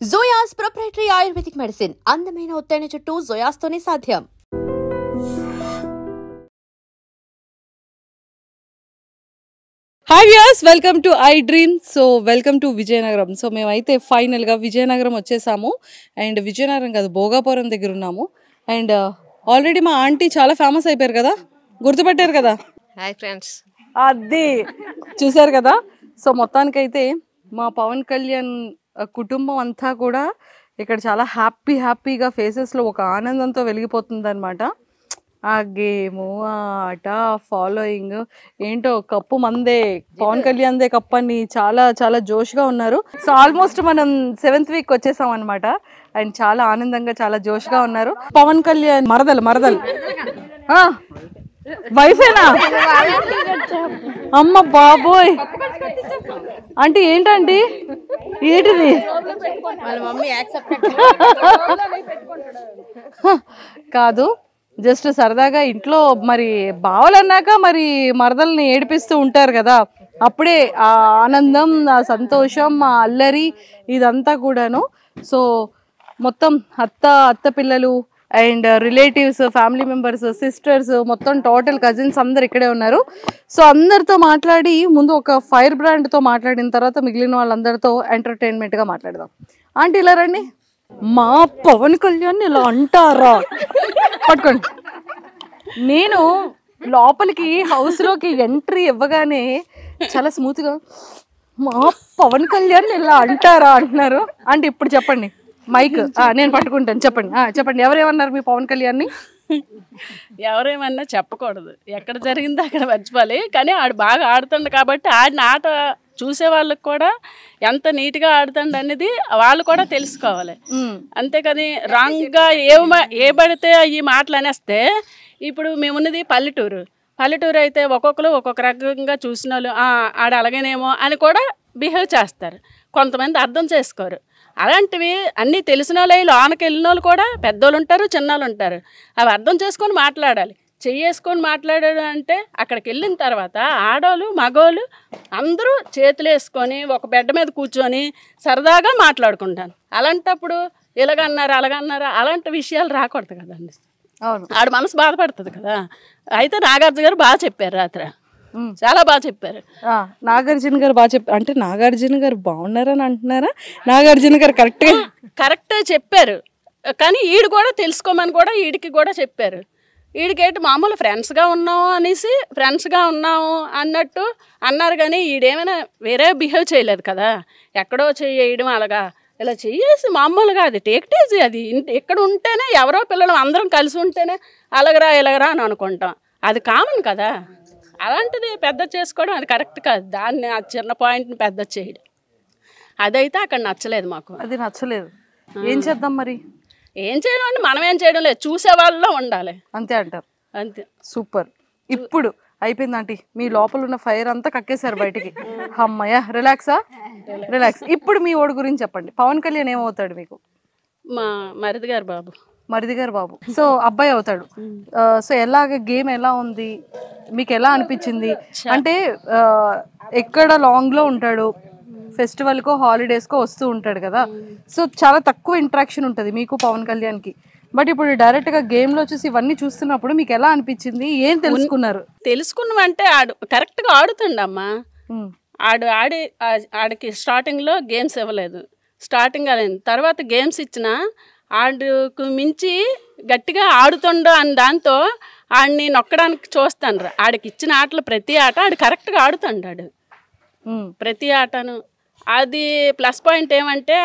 జోయాస్ proprietary ayurvedic medicine అందమైన ఒత్తైన చుట్టూ జోయాస్తోనే సాధ్యం. Hi viewers, welcome to I dream. So welcome to Vizianagaram. So మేమైతే ఫైనల్గా విజయనగరం వచ్చేసాము. అండ్ విజయనగరం కాదు, భోగాపురం దగ్గర ఉన్నాము. అండ్ ఆల్రెడీ మా ఆంటీ చాలా ఫేమస్ అయిపోయారు కదా, గుర్తుపట్టారు కదా. హాయ్ ఫ్రెండ్స్, అది చూసారు కదా. సో మొత్తానికైతే మా పవన్ కళ్యాణ్ కుటుంబం అంతా కూడా ఇక్కడ చాలా హ్యాపీగా ఫేసెస్లో ఒక ఆనందంతో వెలిగిపోతుంది అనమాట. ఆ గేము, ఆ ఆట, ఫాలోయింగ్ ఏంటో, కప్పు మందే, పవన్ కళ్యాణ్దే కప్పు అని చాలా జోష్గా ఉన్నారు. సో ఆల్మోస్ట్ మనం 7th వీక్ వచ్చేసాం అనమాట. అండ్ చాలా ఆనందంగా, చాలా జోష్గా ఉన్నారు. పవన్ కళ్యాణ్ మరదలు వైఫేనా? అమ్మ బాబోయ్, అంటే ఏంటండి ఏంటిది? కాదు, జస్ట్ సరదాగా ఇంట్లో మరి బావలన్నాక మరి మరదల్ని ఏడిపిస్తూ ఉంటారు కదా, అప్పుడే ఆ ఆనందం, ఆ సంతోషం, ఆ అల్లరి ఇదంతా కూడాను. సో మొత్తం అత్త పిల్లలు and relatives, family members, sisters, మొత్తం టోటల్ కజిన్స్ అందరు ఇక్కడే ఉన్నారు. సో అందరితో మాట్లాడి ముందు ఒక ఫైర్ బ్రాండ్తో మాట్లాడిన తర్వాత మిగిలిన వాళ్ళందరితో ఎంటర్టైన్మెంట్గా మాట్లాడదాం. ఆంటీ ఇలా రండి. మా పవన్ కళ్యాణ్ ఇలా అంటారా? పట్టుకోండి. నేను లోపలికి హౌస్లోకి ఎంట్రీ ఇవ్వగానే చాలా స్మూత్గా మా పవన్ కళ్యాణ్ ఇలా అంటారా అంటున్నారు. అంటే ఇప్పుడు చెప్పండి, మైక్ నేను పట్టుకుంటాను. చెప్పండి ఎవరేమన్నారు మీ పవన్ కళ్యాణ్ని? ఎవరేమన్నా చెప్పకూడదు, ఎక్కడ జరిగిందో అక్కడ మర్చిపోవాలి. కానీ ఆడు బాగా ఆడుతుండు కాబట్టి ఆడిన ఆట చూసే వాళ్ళకి కూడా ఎంత నీట్గా ఆడుతుండ అనేది వాళ్ళు కూడా తెలుసుకోవాలి. అంతేకాని రాంగ్గా ఏ పడితే ఈ మాటలు అనేస్తే, ఇప్పుడు మేమున్నది పల్లెటూరు అయితే ఒక్కొక్కరు ఒక్కొక్క రకంగా చూసిన వాళ్ళు ఆడ అలాగేనేమో అని కూడా బిహేవ్ చేస్తారు. కొంతమంది అర్థం చేసుకోరు. అలాంటివి అన్నీ తెలిసిన వాళ్ళు లోనకి వెళ్ళిన వాళ్ళు కూడా పెద్దోళ్ళు ఉంటారు, చిన్నోళ్ళు ఉంటారు. అవి అర్థం చేసుకొని మాట్లాడాలి. చెయ్యేసుకొని మాట్లాడాడు అంటే అక్కడికి వెళ్ళిన తర్వాత ఆడోళ్ళు మగోళ్ళు అందరూ చేతులు వేసుకొని ఒక బెడ్ మీద కూర్చొని సరదాగా మాట్లాడుకుంటాను. అలాంటప్పుడు ఇలాగన్నారు అలాగన్నారు అలాంటి విషయాలు రాకూడదు కదండి. అవును, ఆడ మనసు బాధపడుతుంది కదా. అయితే నాగార్జున గారు బాగా చెప్పారు, రాత్రి చాలా బాగా చెప్పారు. నాగార్జున గారు బాగా చెప్పారు. అంటే నాగార్జున గారు బాగున్నారని అంటున్నారా? నాగార్జున గారు కరెక్టే చెప్పారు. కానీ ఈడు కూడా తెలుసుకోమని కూడా ఈడికి కూడా చెప్పారు. ఈడికేంటి మామూలు ఫ్రెండ్స్గా ఉన్నాము అన్నట్టు అన్నారు. కానీ ఈడేమైనా వేరే బిహేవ్ చేయలేదు కదా. ఎక్కడో చేయడం అలాగా ఇలా చెయ్యేసి మామూలుగా అది టేక్టేజీ, అది ఇక్కడ ఉంటేనే ఎవరో పిల్లలు అందరం కలిసి ఉంటేనే ఇలాగరా అని అనుకుంటాం. అది కామన్ కదా. అలాంటిది పెద్ద చేసుకోవడం అది కరెక్ట్ కాదు. దాన్ని ఆ చిన్న పాయింట్ని పెద్ద చేయడం అదైతే అక్కడ నచ్చలేదు మాకు. అది నచ్చలేదు. ఏం చేద్దాం మరి? ఏం చేయడం అంటే మనం ఏం చేయడం లేదు, చూసే వాళ్ళలో ఉండాలి. అంతే అంటారు. అంతే. సూపర్. ఇప్పుడు అయిపోయింది ఆంటీ, మీ లోపల ఉన్న ఫైర్ అంతా కక్కేశారు బయటికి. అమ్మయ్య, రిలాక్స్. ఇప్పుడు మీ ఓడి గురించి చెప్పండి. పవన్ కళ్యాణ్ ఏమవుతాడు మీకు? మా మరిది గారు బాబు. సో అబ్బాయి అవుతాడు. సో ఎలాగ గేమ్ ఎలా ఉంది మీకు, ఎలా అనిపించింది? అంటే ఎక్కడ లాంగ్లో ఉంటాడు, ఫెస్టివల్కో హాలిడేస్కో వస్తూ ఉంటాడు కదా. సో చాలా తక్కువ ఇంట్రాక్షన్ ఉంటుంది మీకు పవన్ కళ్యాణ్కి. బట్ ఇప్పుడు డైరెక్ట్గా గేమ్లో చూసి ఇవన్నీ చూస్తున్నప్పుడు మీకు ఎలా అనిపించింది? ఏం తెలుసుకున్నామంటే ఆడు కరెక్ట్గా ఆడుతుండమ్మా. ఆడికి స్టార్టింగ్లో గేమ్స్ ఇవ్వలేదు, స్టార్టింగ్ అయింది. తర్వాత గేమ్స్ ఇచ్చినా ఆడుకు మించి గట్టిగా ఆడుతుండో అని దాంతో ఆడిని నొక్కడానికి చూస్తాను. ఆడికి ఇచ్చిన ఆటలు ప్రతి ఆట ఆడు కరెక్ట్గా ఆడుతుండాడు, ప్రతి ఆటను. అది ప్లస్ పాయింట్ ఏమంటే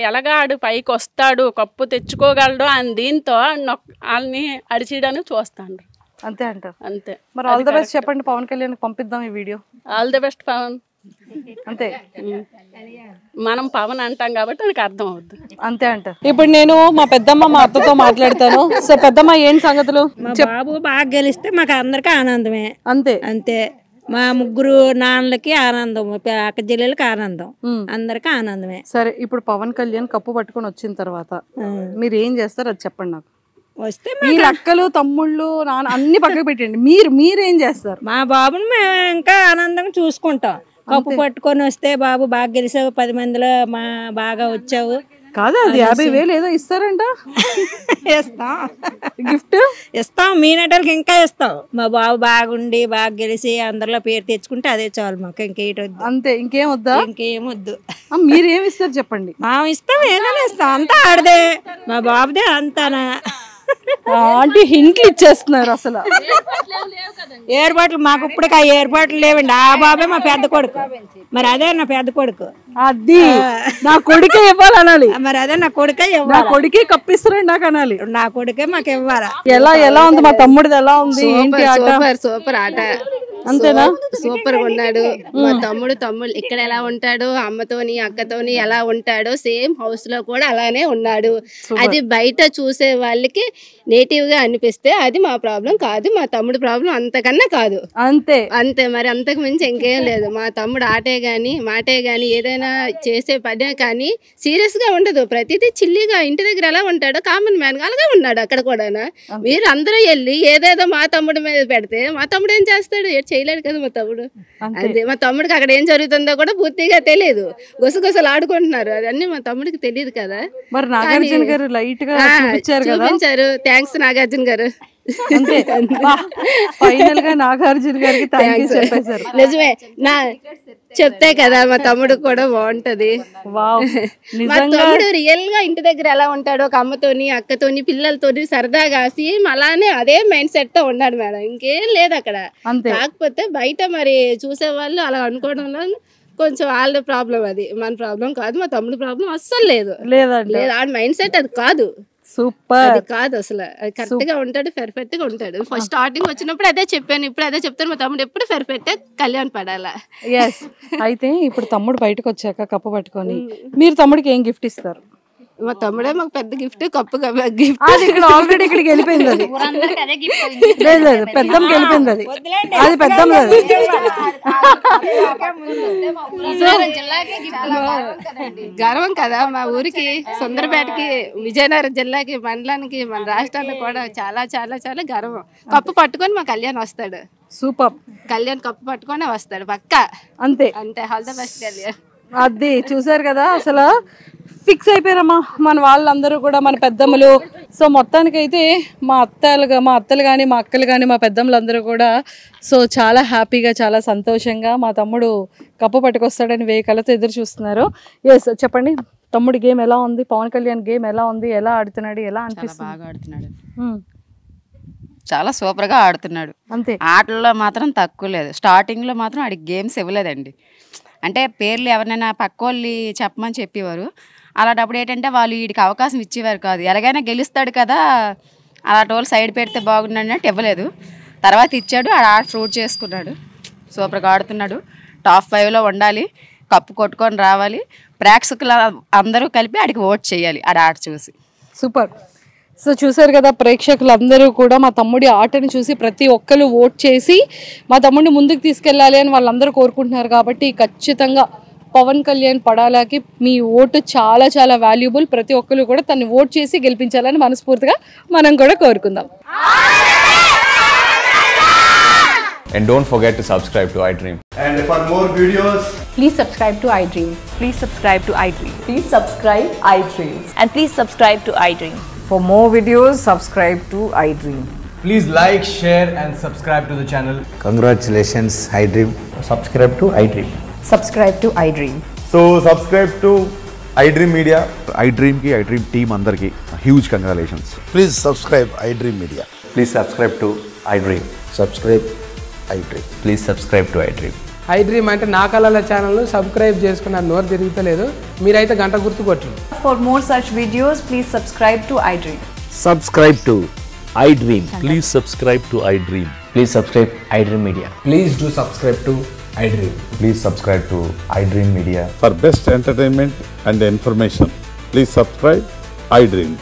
ఎలాగా ఆడు పైకి వస్తాడు, కప్పు తెచ్చుకోగలడు అని దీంతో వాళ్ళని అడిచేయడానికి చూస్తాను. అంతే అంటారు. అంతే. మరి ఆల్ ది బెస్ట్ చెప్పండి, పవన్ కళ్యాణ్ పంపిద్దాం ఈ video. All the best Pawan. అంతే, మనం పవన్ అంటాం కాబట్టి నాకు అర్థం అవుద్ది. అంతే అంటారు. ఇప్పుడు నేను మా పెద్దమ్మ మా అత్తతో మాట్లాడతాను. సో పెద్దమ్మ ఏంటి సంగతులు? బాబు బాగా గెలిస్తే మాకు అందరికీ ఆనందమే. అంతే మా ముగ్గురు నాన్నలకి ఆనందం, అక్క జిల్లలకి ఆనందం, అందరికి ఆనందమే. సరే, ఇప్పుడు పవన్ కళ్యాణ్ కప్పు పట్టుకొని వచ్చిన తర్వాత మీరు ఏం చేస్తారు అది చెప్పండి నాకు. వస్తే మీ అక్కలు తమ్ముళ్ళు నాన్న అన్ని పక్కకు పెట్టండి, మీరేం చేస్తారు? మా బాబుని మేము ఇంకా ఆనందంగా చూసుకుంటాం. కప్పు పట్టుకొని వస్తే బాబు బాగా గెలిచావు, 10 మందిలో బాగా వచ్చావు కాదు అది 50,000 ఏదో ఇస్తారంట. ఇస్తాం గిఫ్ట్ ఇస్తాం, మీనటోళ్ళకి ఇంకా ఇస్తాం. మా బాబు బాగుండి బాగా గెలిచి అందరిలో పేరు తెచ్చుకుంటే అదే చాలు మాకు, ఇంకేటి వద్దు. అంతే, ఇంకేం వద్దా? ఇంకేం వద్దు. మీరేమి ఇస్తారు చెప్పండి? ఇస్తాం, ఏదైనా ఇస్తాం, అంతా ఆడదే మా బాబుదే అంతానా. అంటే హింట్లు ఇచ్చేస్తున్నారు అసలు. ఏర్పాట్లు మాకు ఇప్పటికి ఆ ఏర్పాట్లు లేవండి. ఆ బాబే మా పెద్ద కొడుకు, మరి అదే నా పెద్ద కొడుకు. అది నా కొడుకే ఇవ్వాలనాలి, మరి అదే నా కొడుకే నా ఇవ్వాలి. కొడుకే కప్పిస్తారండి నాకు అనాలి. నా కొడుకే మాకు ఇవ్వాలా. ఎలా ఉంది మా తమ్ముడిది? ఎలా ఉంది? ఏంటి ఆట? సూపర్ ఆట. అంతేనా? సూపర్ గా ఉన్నాడు మా తమ్ముడు. ఇక్కడ ఎలా ఉంటాడు, అమ్మతోని అక్కతోని ఎలా ఉంటాడో సేమ్ హౌస్ లో కూడా అలానే ఉన్నాడు. అది బయట చూసే వాళ్ళకి నేటివ్ గా అనిపిస్తే అది మా ప్రాబ్లం కాదు, మా తమ్ముడు ప్రాబ్లం అంతకన్నా కాదు. అంతే మరి, అంతకు మించి ఇంకేం లేదు. మా తమ్ముడు ఆటే గాని మాటే గాని ఏదైనా చేసే పనే కానీ సీరియస్ గా ఉండదు. ప్రతిదీ చిల్లిగా ఇంటి దగ్గర ఎలా ఉంటాడో కామన్ మ్యాన్ అలాగే ఉన్నాడు అక్కడ కూడా. మీరు అందరూ వెళ్ళి ఏదేదో మా తమ్ముడి మీద పెడితే మా తమ్ముడు ఏం చేస్తాడు? చేయలేడు కదా మా తమ్ముడు. అదే మా తమ్ముడికి అక్కడ ఏం జరుగుతుందో కూడా పూర్తిగా తెలియదు. గుసగుసలు ఆడుకుంటున్నారు, అదన్నీ మా తమ్ముడికి తెలియదు కదా. మరి నాగార్జున గారు లైట్ గా చూపించారు. థ్యాంక్స్ నాగార్జున గారు. ఫైనల్ గా నాగార్జున గారికి థాంక్స్ చెప్పేశారు. నిజమే, నా చెప్తే కదా మా తమ్ముడు కూడా బాగుంటది. మా తమ్ముడు రియల్ గా ఇంటి దగ్గర ఎలా ఉంటాడో, ఒక అమ్మతోని అక్కతోని పిల్లలతోని సరదాగా సేమ్ అలానే అదే మైండ్ సెట్ తో ఉన్నాడు మేడం. ఇంకేం లేదు అక్కడ. కాకపోతే బయట మరి చూసే వాళ్ళు అలా అనుకోవడంలో కొంచెం వాళ్ళ ప్రాబ్లం, అది మన ప్రాబ్లం కాదు. మా తమ్ముడు ప్రాబ్లం అస్సలు లేదు. ఆ మైండ్ సెట్ అది కాదు. సూపర్, అది కాదు అసలు. అది కరెక్ట్ గా ఉంటాడు, పెర్ఫెక్ట్ గా ఉంటాడు. ఫస్ట్ స్టార్టింగ్ వచ్చినప్పుడు అదే చెప్పాను, ఇప్పుడు అదే చెప్తాను. మా తమ్ముడు ఎప్పుడు పెర్ఫెక్ట్ కళ్యాణ్ పడాలా. అయితే ఇప్పుడు తమ్ముడు బయటకు వచ్చాక కప్పు పట్టుకొని మీరు తమ్ముడికి ఏం గిఫ్ట్ ఇస్తారు? మా తమ్ముడే మాకు పెద్ద గిఫ్ట్, కప్పు గిఫ్ట్. ఆల్రెడీ ఇక్కడికి వెళ్ళిపోయింది అది. లేదు పెద్దమ్మకి వెళ్ళిపోయింది అది. అది పెద్దమ్మ. గర్వం కదా మా ఊరికి, సుందరపేటకి, విజయనగరం జిల్లాకి, మండలానికి, మన రాష్ట్రానికి కూడా చాలా చాలా చాలా గర్వం. కప్పు పట్టుకొని మా కళ్యాణ్ వస్తాడు. సూపర్. కళ్యాణ్ కప్పు పట్టుకొని వస్తాడు పక్కా. అంతే. All the best Kalyan. అది చూసారు కదా, అసలు ఫిక్స్ అయిపోయారమ్మా మన వాళ్ళందరూ కూడా, మన పెద్దమ్మలు. సో మొత్తానికైతే మా అత్తలు కానీ మా అక్కలు కానీ మా పెద్దమ్మలందరూ కూడా సో చాలా హ్యాపీగా చాలా సంతోషంగా మా తమ్ముడు కప్పు పట్టుకొస్తాడని వేయి కళ్ళతో ఎదురు చూస్తున్నారు. ఎస్, చెప్పండి తమ్ముడి గేమ్ ఎలా ఉంది? పవన్ కళ్యాణ్ గేమ్ ఎలా ఉంది? ఎలా ఆడుతున్నాడు? ఎలా అనిపిస్తుంది? బాగా ఆడుతున్నాడు, చాలా సూపర్ గా ఆడుతున్నాడు. అంతే. ఆటల్లో మాత్రం తక్కువ లేదు. స్టార్టింగ్ లో మాత్రం ఆడికి గేమ్స్ ఇవ్వలేదండి. అంటే పేర్లు ఎవరినైనా పక్కోళ్ళు చెప్పమని చెప్పేవారు. అలాంటప్పుడు ఏంటంటే వాళ్ళు వీడికి అవకాశం ఇచ్చేవారు కాదు. ఎలాగైనా గెలుస్తాడు కదా, అలాంటి వాళ్ళు సైడ్ పెడితే బాగుండదు అన్నట్టు ఇవ్వలేదు. తర్వాత ఇచ్చాడు, ఆడ ఫ్రూట్ చేసుకున్నాడు. సూపర్గా ఆడుతున్నాడు. టాప్ 5లో ఉండాలి, కప్పు కొట్టుకొని రావాలి. ప్రేక్షకులు అందరూ కలిపి ఆడికి ఓట్ చేయాలి ఆడ చూసి. సూపర్. సో చూసారు కదా ప్రేక్షకులందరూ కూడా మా తమ్ముడి ఆటని చూసి ప్రతి ఒక్కరు ఓట్ చేసి మా తమ్ముడిని ముందుకు తీసుకెళ్ళాలి అని వాళ్ళందరూ కోరుకుంటున్నారు. కాబట్టి ఖచ్చితంగా పవన్ కళ్యాణ్ పడాలాకి మీ ఓటు చాలా చాలా వాల్యుబుల్. ప్రతి ఒక్కరు కూడా తను ఓట్ చేసి గెలిపించాలని మనస్ఫూర్తిగా మనం కూడా కోరుకుందాం. And don't forget to subscribe to iDream. And for more videos, please subscribe to iDream. Please subscribe to iDream. Please subscribe iDream. And please subscribe to iDream. For more videos, subscribe to iDream. please like, share and subscribe to the channel. Congratulations, iDream. Subscribe to iDream. Subscribe to iDream. So subscribe to iDream Media. iDream ki iDream team andarki huge congratulations. Please subscribe iDream Media. Please subscribe to iDream. Subscribe iDream. Please subscribe to iDream. iDream అంటే నా కళల channel subscribe చేసుకున్న నోరు తిరుగుతలేదు, మీరైతే గంట గుర్తు కొట్టండి. For more such videos, please subscribe to iDream. Subscribe to iDream. Please subscribe to iDream. Please subscribe iDream Media. Please do subscribe to iDream. Please subscribe to iDream Media. For best entertainment and information, please subscribe iDream.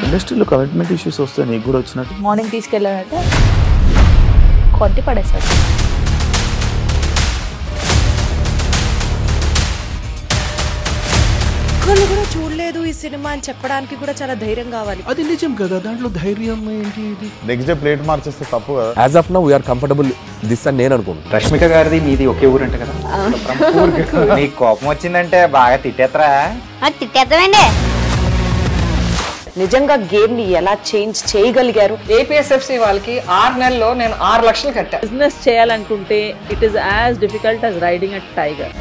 ఇండస్ట్రీలో commitment issues వస్తే నీకు కూడా వచ్చినట్టు morning తీసుకెళ్ళాడంటే కొట్టి పడేసాడు. ఒక్కళ్ళు కూడా చూడలేదు ఈ సినిమా అని చెప్పడానికి కూడా చాలా ధైర్యం కావాలి. అది నిజం కదా, దాంట్లో ధైర్యం ఏంటి? ఇది నెక్స్ట్ డే ప్లేట్ మార్చేస్తే తప్పు కదా. As of now we are comfortable this అని నేను అనుకుంటున్నాను. రష్మిక గారిది మీది ఒకే ఊరు అంట కదా? నీకు కోపం వచ్చిందంటే బాగా తిట్టేత్తరా? తిట్టేద్దామండి. నిజంగా గేమ్ ని ఎలా చేంజ్ చేయగలిగారు? ఏపీఎస్ఎఫ్సి వాళ్ళకి 6 నెలల్లో నేను 6 లక్షలు కట్టా. బిజినెస్ చేయాలనుకుంటే it is as difficult as riding a tiger.